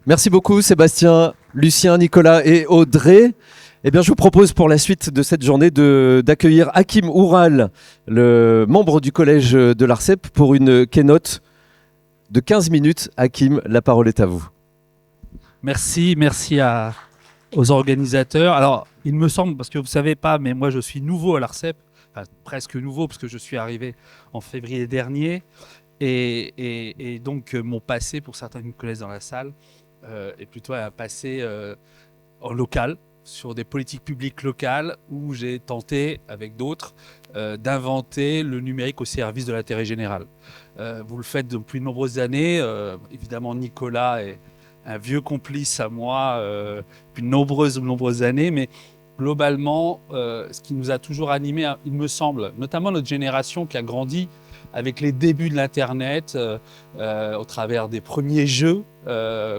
Merci beaucoup Sébastien, Lucien, Nicolas et Audrey. Eh bien, je vous propose pour la suite de cette journée d'accueillir Hakim Oural, le membre du collège de l'ARCEP, pour une keynote de 15 minutes. Hakim, la parole est à vous. Merci aux organisateurs. Alors, il me semble, parce que vous ne savez pas, mais moi je suis nouveau à l'ARCEP, enfin, presque nouveau, parce que je suis arrivé en février dernier. Et donc, mon passé, pour certains qui me connaissent dans la salle, est plutôt un passé en local, sur des politiques publiques locales, où j'ai tenté, avec d'autres, d'inventer le numérique au service de l'intérêt général. Vous le faites depuis de nombreuses années. Évidemment, Nicolas est un vieux complice à moi depuis de nombreuses années, mais globalement, ce qui nous a toujours animés, il me semble, notamment notre génération qui a grandi avec les débuts de l'Internet, au travers des premiers jeux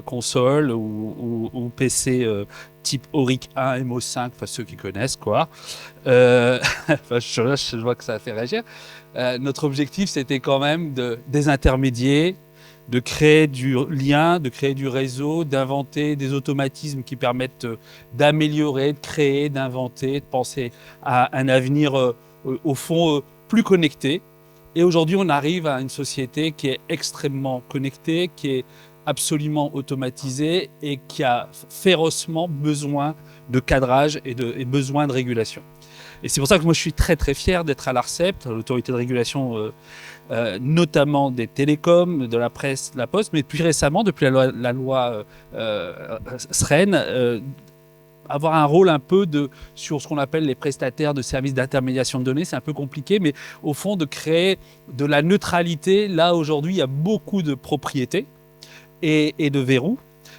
consoles ou PC type Auric 1, MO5, enfin ceux qui connaissent quoi. Enfin, je vois que ça a fait réagir. Notre objectif, c'était quand même de désintermédier, de créer du lien, de créer du réseau, d'inventer des automatismes qui permettent d'améliorer, de créer, d'inventer, de penser à un avenir au fond plus connecté. Et aujourd'hui, on arrive à une société qui est extrêmement connectée, qui est absolument automatisée et qui a férocement besoin de cadrage et besoin de régulation. Et c'est pour ça que moi, je suis très très fier d'être à l'ARCEP, l'autorité de régulation notamment des télécoms, de la presse, de la poste, mais plus récemment, depuis la loi SREN, avoir un rôle un peu sur ce qu'on appelle les prestataires de services d'intermédiation de données. C'est un peu compliqué, mais au fond, de créer de la neutralité. Là, aujourd'hui, il y a beaucoup de propriétés et de verrous.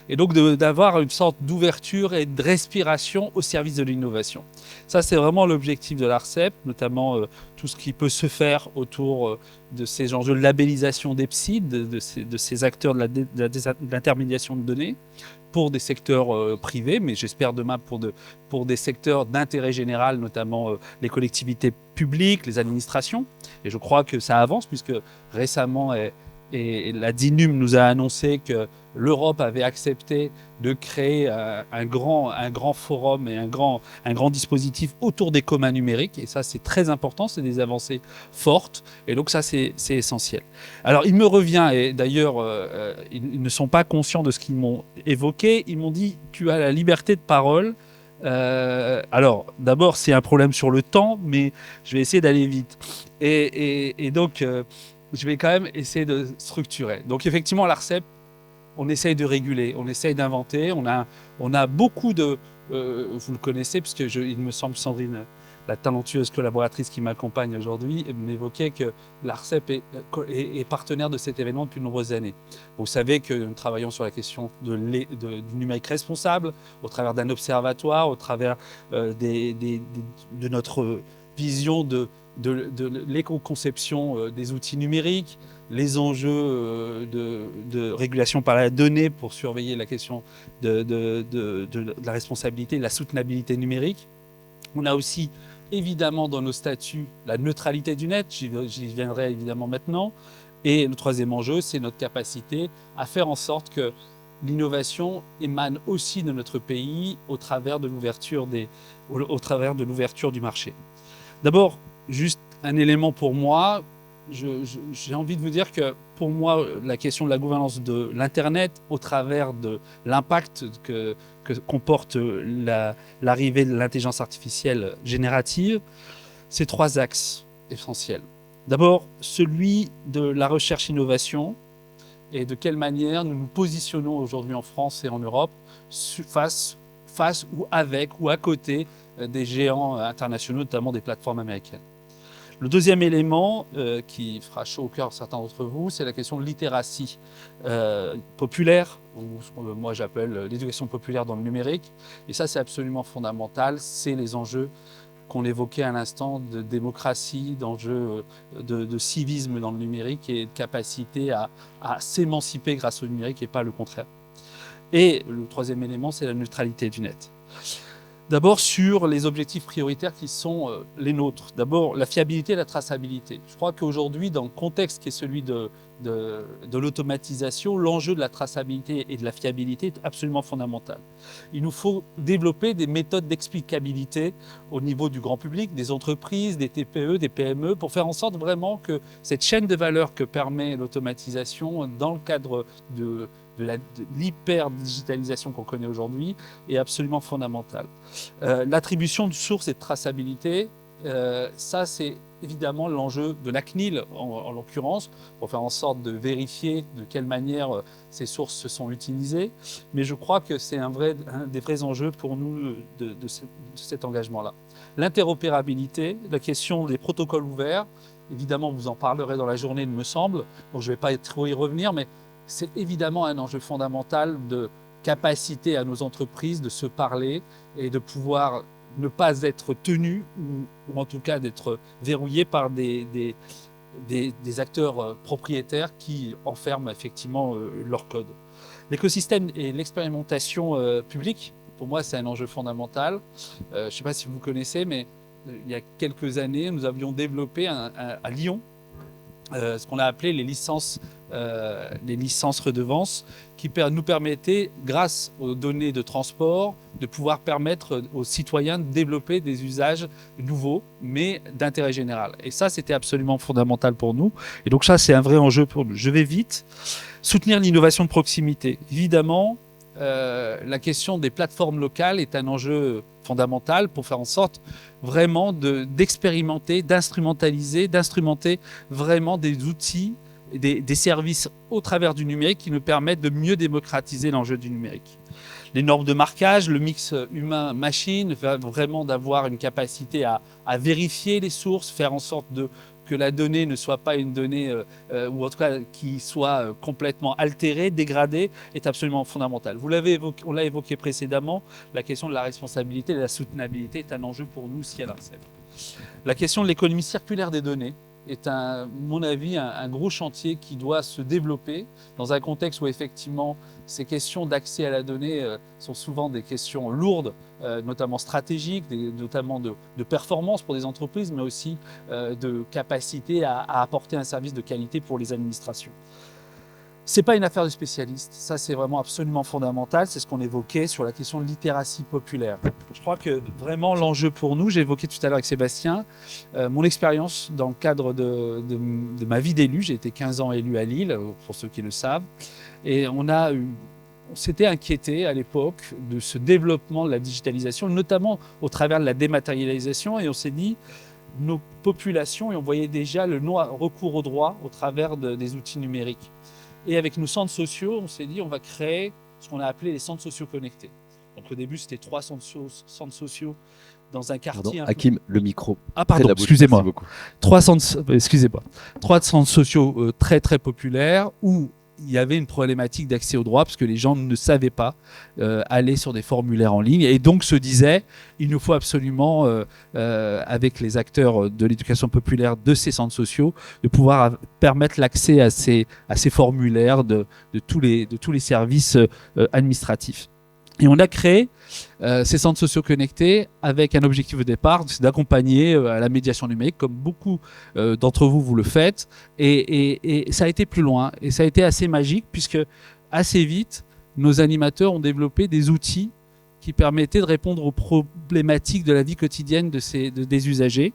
Et donc, d'avoir une sorte d'ouverture et de respiration au service de l'innovation. Ça, c'est vraiment l'objectif de l'ARCEP, notamment tout ce qui peut se faire autour de ces enjeux de labellisation des PSID, de ces acteurs de l'intermédiation de données, pour des secteurs privés, mais j'espère demain pour des secteurs d'intérêt général, notamment les collectivités publiques, les administrations. Et je crois que ça avance, puisque récemment, et la DINUM nous a annoncé que l'Europe avait accepté de créer un grand forum et un grand dispositif autour des communs numériques. Et ça, c'est très important, c'est des avancées fortes. Et donc ça, c'est essentiel. Alors, il me revient, et d'ailleurs, ils ne sont pas conscients de ce qu'ils m'ont évoqué. Ils m'ont dit, tu as la liberté de parole. Alors, d'abord, c'est un problème sur le temps, mais je vais essayer d'aller vite. Et donc, je vais quand même essayer de structurer. Donc, effectivement, à l'ARCEP, on essaye de réguler, on essaye d'inventer. On a beaucoup de... vous le connaissez, puisque il me semble, Sandrine, la talentueuse collaboratrice qui m'accompagne aujourd'hui, m'évoquait que l'ARCEP est partenaire de cet événement depuis de nombreuses années. Vous savez que nous travaillons sur la question du numérique responsable, au travers d'un observatoire, au travers de notre vision de l'éco-conception des outils numériques, les enjeux de régulation par la donnée pour surveiller la question de la responsabilité, de la soutenabilité numérique. On a aussi évidemment dans nos statuts la neutralité du net, j'y viendrai évidemment maintenant. Et le troisième enjeu, c'est notre capacité à faire en sorte que l'innovation émane aussi de notre pays au travers de l'ouverture du marché. D'abord, juste un élément pour moi, j'ai envie de vous dire que pour moi, la question de la gouvernance de l'Internet, au travers de l'impact que comporte l'arrivée de l'intelligence artificielle générative, c'est trois axes essentiels. D'abord, celui de la recherche-innovation et de quelle manière nous nous positionnons aujourd'hui en France et en Europe face ou avec ou à côté des géants internationaux, notamment des plateformes américaines. Le deuxième élément qui fera chaud au cœur certains d'entre vous, c'est la question de littératie populaire, ou moi j'appelle l'éducation populaire dans le numérique. Et ça, c'est absolument fondamental. C'est les enjeux qu'on évoquait à l'instant de démocratie, d'enjeux de civisme dans le numérique et de capacité à s'émanciper grâce au numérique et pas le contraire. Et le troisième élément, c'est la neutralité du net. D'abord sur les objectifs prioritaires qui sont les nôtres. D'abord la fiabilité et la traçabilité. Je crois qu'aujourd'hui, dans le contexte qui est celui de l'automatisation, l'enjeu de la traçabilité et de la fiabilité est absolument fondamental. Il nous faut développer des méthodes d'explicabilité au niveau du grand public, des entreprises, des TPE, des PME, pour faire en sorte vraiment que cette chaîne de valeur que permet l'automatisation dans le cadre de l'hyper-digitalisation qu'on connaît aujourd'hui est absolument fondamentale. L'attribution de sources et de traçabilité, ça c'est évidemment l'enjeu de la CNIL en l'occurrence, pour faire en sorte de vérifier de quelle manière ces sources se sont utilisées. Mais je crois que c'est un des vrais enjeux pour nous de cet engagement-là. L'interopérabilité, la question des protocoles ouverts, évidemment vous en parlerez dans la journée, il me semble, donc je ne vais pas trop y revenir, mais c'est évidemment un enjeu fondamental de capacité à nos entreprises de se parler et de pouvoir ne pas être tenus ou en tout cas d'être verrouillés par des acteurs propriétaires qui enferment effectivement leur code. L'écosystème et l'expérimentation publique, pour moi, c'est un enjeu fondamental. Je ne sais pas si vous connaissez, mais il y a quelques années, nous avions développé à Lyon ce qu'on a appelé les licences redevances qui nous permettaient, grâce aux données de transport, de pouvoir permettre aux citoyens de développer des usages nouveaux, mais d'intérêt général. Et ça, c'était absolument fondamental pour nous. Et donc ça, c'est un vrai enjeu pour nous. Je vais vite. Soutenir l'innovation de proximité. Évidemment, la question des plateformes locales est un enjeu fondamental pour faire en sorte vraiment d'expérimenter, d'instrumenter vraiment des outils, des services au travers du numérique qui nous permettent de mieux démocratiser l'enjeu du numérique. Les normes de marquage, le mix humain-machine, vraiment d'avoir une capacité à vérifier les sources, faire en sorte que la donnée ne soit pas une donnée, ou en tout cas qui soit complètement altérée, dégradée, est absolument fondamentale. On l'a évoqué précédemment, la question de la responsabilité et de la soutenabilité est un enjeu pour nous aussi à l'ARCEP. La question de l'économie circulaire des données est, à mon avis, un gros chantier qui doit se développer dans un contexte où effectivement ces questions d'accès à la donnée sont souvent des questions lourdes, notamment stratégiques, notamment de performance pour des entreprises, mais aussi de capacité à apporter un service de qualité pour les administrations. Ce n'est pas une affaire de spécialistes, ça c'est vraiment absolument fondamental, c'est ce qu'on évoquait sur la question de littératie populaire. Je crois que vraiment l'enjeu pour nous, j'ai évoqué tout à l'heure avec Sébastien, mon expérience dans le cadre de ma vie d'élu, j'ai été 15 ans élu à Lille, pour ceux qui le savent, et on s'était inquiété à l'époque de ce développement de la digitalisation, notamment au travers de la dématérialisation, et on s'est dit, nos populations, et on voyait déjà le non-recours au droit au travers des outils numériques. Et avec nos centres sociaux, on s'est dit on va créer ce qu'on a appelé les centres sociaux connectés. Donc au début, c'était 3 centres sociaux dans un quartier. Pardon, Hakim, le micro. Ah pardon, excusez-moi. 3 centres sociaux très très populaires où il y avait une problématique d'accès au droit parce que les gens ne savaient pas aller sur des formulaires en ligne et donc se disaient il nous faut absolument, avec les acteurs de l'éducation populaire de ces centres sociaux, de pouvoir permettre l'accès à ces formulaires de tous les services administratifs. Et on a créé ces centres sociaux connectés avec un objectif au départ, c'est d'accompagner à la médiation numérique, comme beaucoup d'entre vous le faites. Et ça a été plus loin. Et ça a été assez magique, puisque assez vite, nos animateurs ont développé des outils qui permettaient de répondre aux problématiques de la vie quotidienne des usagers.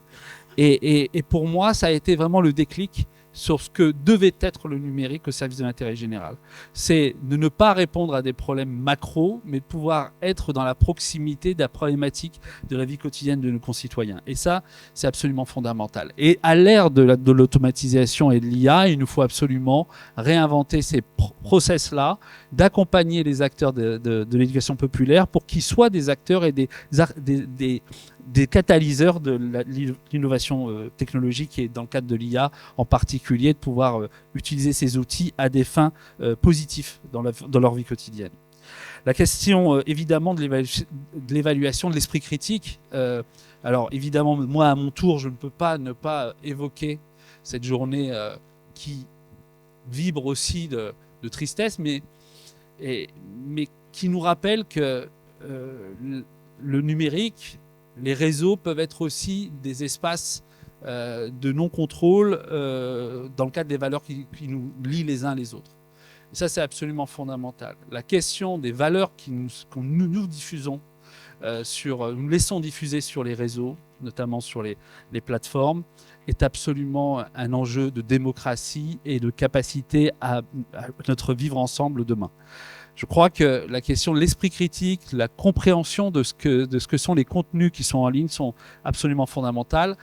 Et pour moi, ça a été vraiment le déclic sur ce que devait être le numérique au service de l'intérêt général. C'est de ne pas répondre à des problèmes macro, mais de pouvoir être dans la proximité de la problématique de la vie quotidienne de nos concitoyens. Et ça, c'est absolument fondamental. Et à l'ère de l'automatisation et de l'IA, il nous faut absolument réinventer ces process-là, d'accompagner les acteurs de l'éducation populaire pour qu'ils soient des acteurs et des catalyseurs de l'innovation technologique et dans le cadre de l'IA en particulier, de pouvoir utiliser ces outils à des fins positives dans leur vie quotidienne. La question évidemment de l'évaluation de l'esprit critique. Alors évidemment, moi à mon tour, je ne peux pas ne pas évoquer cette journée qui vibre aussi de tristesse, mais qui nous rappelle que le numérique, les réseaux peuvent être aussi des espaces de non-contrôle dans le cadre des valeurs qui nous lient les uns les autres. Et ça, c'est absolument fondamental. La question des valeurs que nous diffusons, nous laissons diffuser sur les réseaux, notamment sur les plateformes, est absolument un enjeu de démocratie et de capacité à notre vivre ensemble demain. Je crois que la question de l'esprit critique, la compréhension de ce que sont les contenus qui sont en ligne sont absolument fondamentales.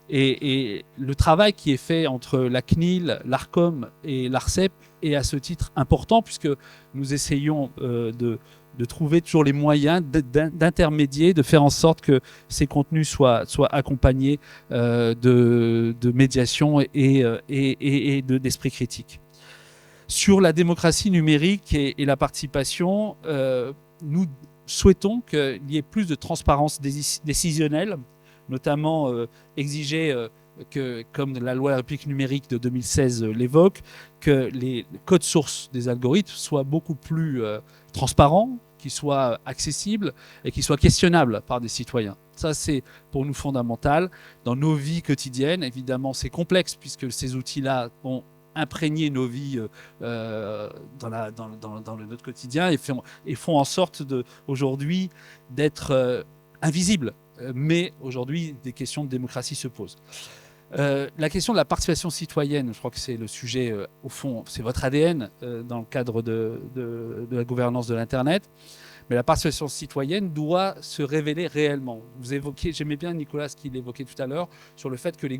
Et le travail qui est fait entre la CNIL, l'ARCOM et l'ARCEP est à ce titre important, puisque nous essayons de trouver toujours les moyens d'intermédier, de faire en sorte que ces contenus soient accompagnés de médiation et d'esprit critique. Sur la démocratie numérique et la participation, nous souhaitons qu'il y ait plus de transparence décisionnelle, notamment exiger comme la loi République numérique de 2016 l'évoque, que les codes sources des algorithmes soient beaucoup plus transparents, qu'ils soient accessibles et qu'ils soient questionnables par des citoyens. Ça, c'est pour nous fondamental. Dans nos vies quotidiennes, évidemment, c'est complexe puisque ces outils-là ont imprégné nos vies dans notre quotidien et font en sorte aujourd'hui d'être invisibles. Mais aujourd'hui, des questions de démocratie se posent. La question de la participation citoyenne, je crois que c'est le sujet, au fond, c'est votre ADN dans le cadre de la gouvernance de l'Internet. Mais la participation citoyenne doit se révéler réellement. Vous évoquiez, j'aimais bien Nicolas ce qu'il évoquait tout à l'heure, sur le fait que les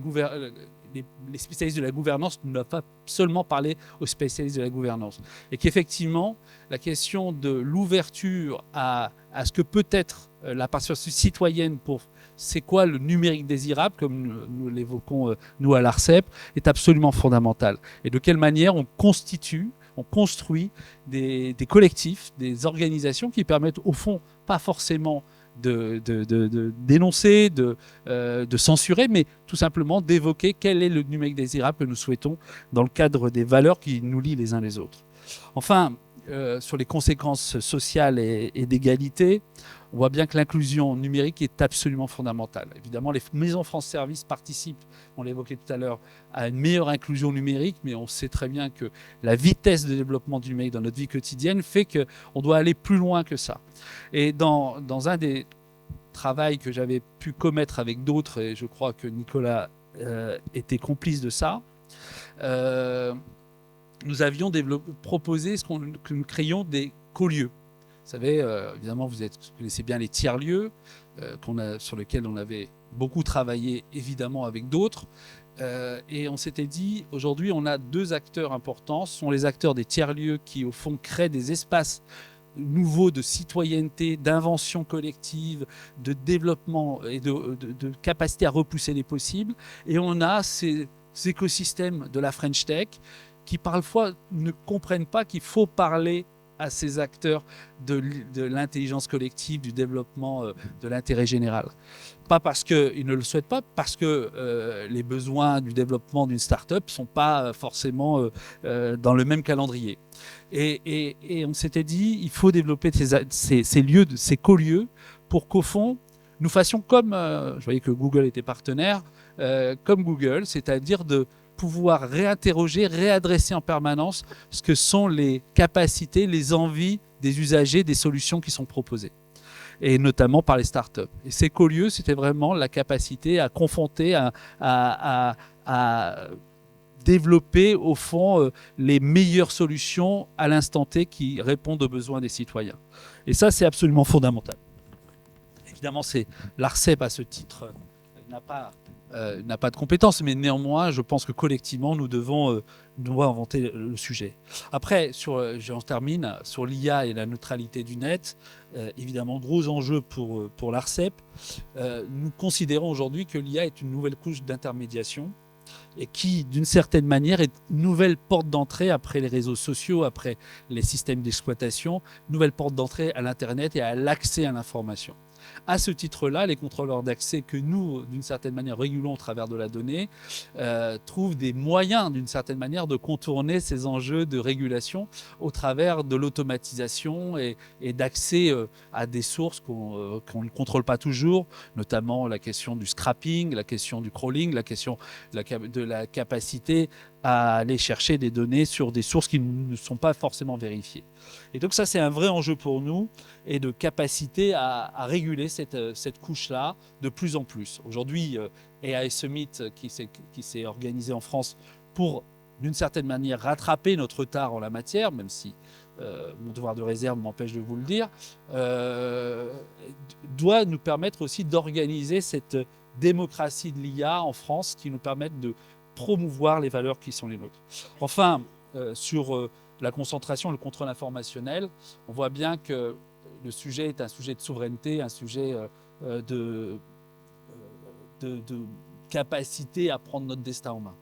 spécialistes de la gouvernance ne doivent pas seulement parler aux spécialistes de la gouvernance. Et qu'effectivement, la question de l'ouverture à ce que peut être la participation citoyenne pour c'est quoi le numérique désirable, comme nous l'évoquons nous à l'ARCEP, est absolument fondamentale. Et de quelle manière on construit des collectifs, des organisations qui permettent au fond pas forcément de dénoncer, de censurer, mais tout simplement d'évoquer quel est le numérique désirable que nous souhaitons dans le cadre des valeurs qui nous lient les uns les autres. Enfin, sur les conséquences sociales et d'égalité, on voit bien que l'inclusion numérique est absolument fondamentale. Évidemment, les maisons France Service participent, on l'évoquait tout à l'heure, à une meilleure inclusion numérique, mais on sait très bien que la vitesse de développement du numérique dans notre vie quotidienne fait qu'on doit aller plus loin que ça. Et dans un des travaux que j'avais pu commettre avec d'autres, et je crois que Nicolas était complice de ça, nous avions proposé que nous créions des co-lieux. Vous savez, évidemment, vous connaissez bien les tiers-lieux sur lesquels on avait beaucoup travaillé, évidemment, avec d'autres. Et on s'était dit, aujourd'hui, on a deux acteurs importants. Ce sont les acteurs des tiers-lieux qui, au fond, créent des espaces nouveaux de citoyenneté, d'invention collective, de développement et de capacité à repousser les possibles. Et on a ces écosystèmes de la French Tech qui parfois ne comprennent pas qu'il faut parler à ces acteurs de l'intelligence collective, du développement de l'intérêt général. Pas parce qu'ils ne le souhaitent pas, parce que les besoins du développement d'une start-up ne sont pas forcément dans le même calendrier. Et on s'était dit, il faut développer ces lieux, ces co-lieux, pour qu'au fond, nous fassions comme, je voyais que Google était partenaire, comme Google, c'est-à-dire de pouvoir réinterroger, réadresser en permanence ce que sont les capacités, les envies des usagers, des solutions qui sont proposées, et notamment par les startups. Et ces co-lieux, c'était vraiment la capacité à confronter, à développer au fond les meilleures solutions à l'instant T qui répondent aux besoins des citoyens. Et ça, c'est absolument fondamental. Évidemment, c'est l'ARCEP à ce titre n'a pas de compétences, mais néanmoins, je pense que collectivement, nous devons inventer le sujet. Après, j'en termine, sur l'IA et la neutralité du net, évidemment, gros enjeu pour l'ARCEP. Nous considérons aujourd'hui que l'IA est une nouvelle couche d'intermédiation et qui, d'une certaine manière, est une nouvelle porte d'entrée après les réseaux sociaux, après les systèmes d'exploitation, nouvelle porte d'entrée à l'Internet et à l'accès à l'information. À ce titre-là, les contrôleurs d'accès que nous, d'une certaine manière, régulons au travers de la donnée, trouvent des moyens, d'une certaine manière, de contourner ces enjeux de régulation au travers de l'automatisation et d'accès à des sources qu'on ne contrôle pas toujours, notamment la question du scrapping, la question du crawling, la question de la capacité à aller chercher des données sur des sources qui ne sont pas forcément vérifiées. Et donc ça, c'est un vrai enjeu pour nous et de capacité à réguler cette couche-là de plus en plus. Aujourd'hui, AI Summit qui s'est organisé en France pour, d'une certaine manière, rattraper notre retard en la matière, même si mon devoir de réserve m'empêche de vous le dire, doit nous permettre aussi d'organiser cette démocratie de l'IA en France qui nous permette de promouvoir les valeurs qui sont les nôtres. Enfin, sur la concentration, le contrôle informationnel, on voit bien que le sujet est un sujet de souveraineté, un sujet de capacité à prendre notre destin en main.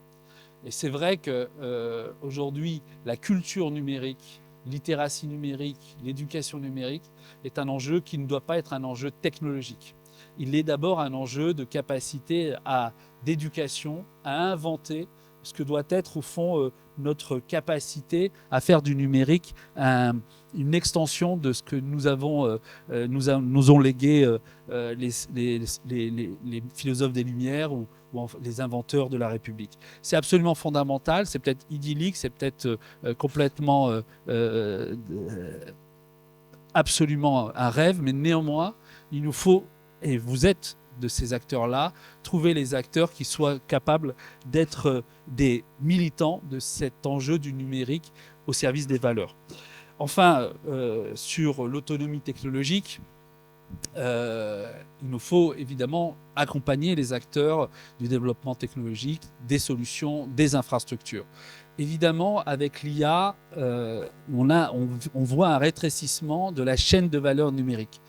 Et c'est vrai qu'aujourd'hui, la culture numérique, littératie numérique, l'éducation numérique est un enjeu qui ne doit pas être un enjeu technologique. Il est d'abord un enjeu de capacité d'éducation, à inventer ce que doit être au fond notre capacité à faire du numérique une extension de ce que nous ont légué les philosophes des Lumières ou les inventeurs de la République. C'est absolument fondamental, c'est peut-être idyllique, c'est peut-être complètement absolument un rêve, mais néanmoins, il nous faut, et vous êtes de ces acteurs-là, trouver les acteurs qui soient capables d'être des militants de cet enjeu du numérique au service des valeurs. Enfin, sur l'autonomie technologique, il nous faut évidemment accompagner les acteurs du développement technologique, des solutions, des infrastructures. Évidemment, avec l'IA, on voit un rétrécissement de la chaîne de valeur numérique,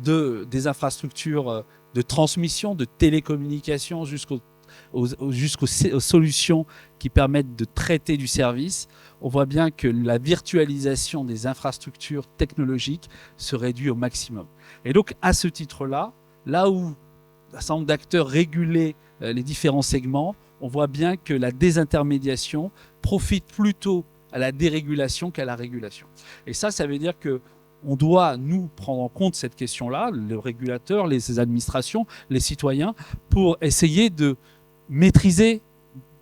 des infrastructures de transmission, de télécommunications jusqu'aux solutions qui permettent de traiter du service. On voit bien que la virtualisation des infrastructures technologiques se réduit au maximum. Et donc, à ce titre-là, là où un certain nombre d'acteurs régulaient les différents segments, on voit bien que la désintermédiation profite plutôt à la dérégulation qu'à la régulation. Et ça veut dire que on doit, nous, prendre en compte cette question-là, le régulateur, les administrations, les citoyens, pour essayer de maîtriser,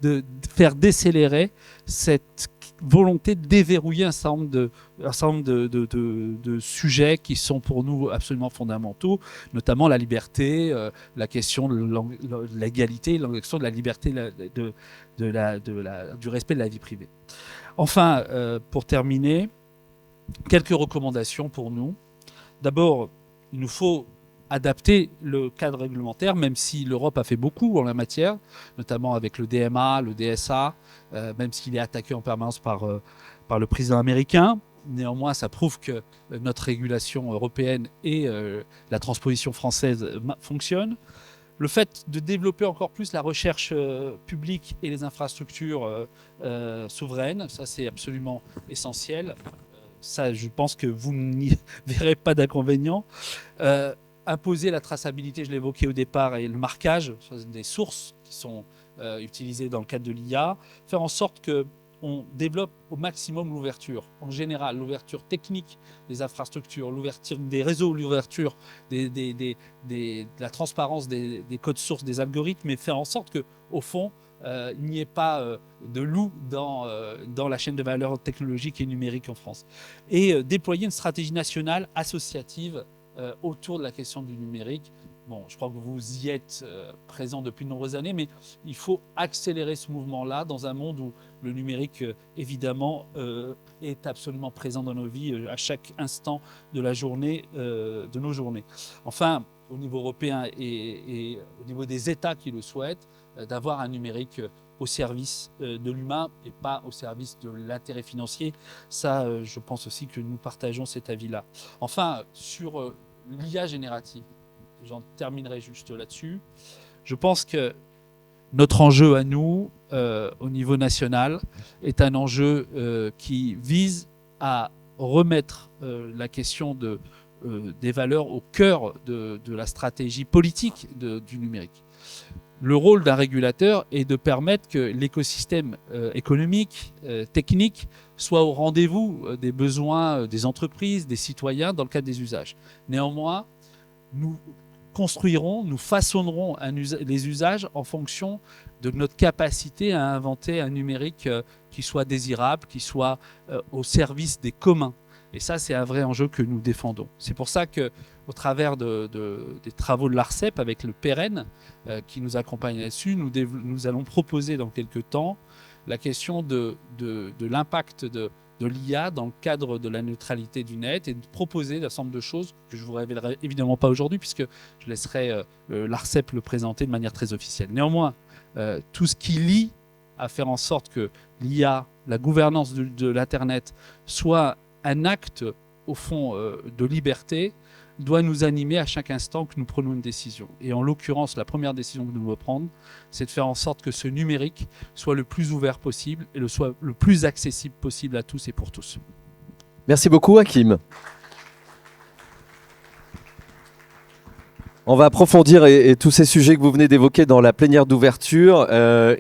de faire décélérer cette volonté de déverrouiller un certain nombre de sujets qui sont pour nous absolument fondamentaux, notamment la liberté, la question de l'égalité, la question de la liberté, du respect de la vie privée. Enfin, pour terminer, quelques recommandations pour nous. D'abord, il nous faut adapter le cadre réglementaire, même si l'Europe a fait beaucoup en la matière, notamment avec le DMA, le DSA, même s'il est attaqué en permanence par le président américain. Néanmoins, ça prouve que notre régulation européenne et la transposition française fonctionnent. Le fait de développer encore plus la recherche publique et les infrastructures souveraines, ça c'est absolument essentiel. Ça, je pense que vous n'y verrez pas d'inconvénient. Imposer la traçabilité, je l'évoquais au départ, et le marquage des sources qui sont utilisées dans le cadre de l'IA. Faire en sorte qu'on développe au maximum l'ouverture. En général, l'ouverture technique des infrastructures, l'ouverture des réseaux, l'ouverture de la transparence des codes sources des algorithmes, et faire en sorte qu'au fond, il n'y ait pas de loup dans la chaîne de valeur technologique et numérique en France. Et déployer une stratégie nationale associative autour de la question du numérique. Bon, je crois que vous y êtes présent depuis de nombreuses années, mais il faut accélérer ce mouvement-là dans un monde où le numérique, évidemment, est absolument présent dans nos vies à chaque instant de la journée, de nos journées. Enfin, au niveau européen et au niveau des États qui le souhaitent, d'avoir un numérique au service de l'humain et pas au service de l'intérêt financier. Ça, je pense aussi que nous partageons cet avis-là. Enfin, sur l'IA générative, j'en terminerai juste là-dessus. Je pense que notre enjeu à nous, au niveau national, est un enjeu qui vise à remettre la question de des valeurs au cœur de la stratégie politique du numérique. Le rôle d'un régulateur est de permettre que l'écosystème économique, technique, soit au rendez-vous des besoins des entreprises, des citoyens dans le cadre des usages. Néanmoins, nous construirons, nous façonnerons les usages en fonction de notre capacité à inventer un numérique qui soit désirable, qui soit au service des communs. Et ça, c'est un vrai enjeu que nous défendons. C'est pour ça qu'au travers des travaux de l'ARCEP, avec le PEREN, qui nous accompagne là-dessus, nous allons proposer dans quelques temps la question de l'impact de l'IA dans le cadre de la neutralité du net et de proposer un ensemble de choses que je ne vous révélerai évidemment pas aujourd'hui puisque je laisserai l'ARCEP le présenter de manière très officielle. Néanmoins, tout ce qui lie à faire en sorte que l'IA, la gouvernance de l'Internet, soit un acte, au fond, de liberté, doit nous animer à chaque instant que nous prenons une décision. Et en l'occurrence, la première décision que nous devons prendre, c'est de faire en sorte que ce numérique soit le plus ouvert possible et soit le plus accessible possible à tous et pour tous. Merci beaucoup, Hakim. On va approfondir et tous ces sujets que vous venez d'évoquer dans la plénière d'ouverture.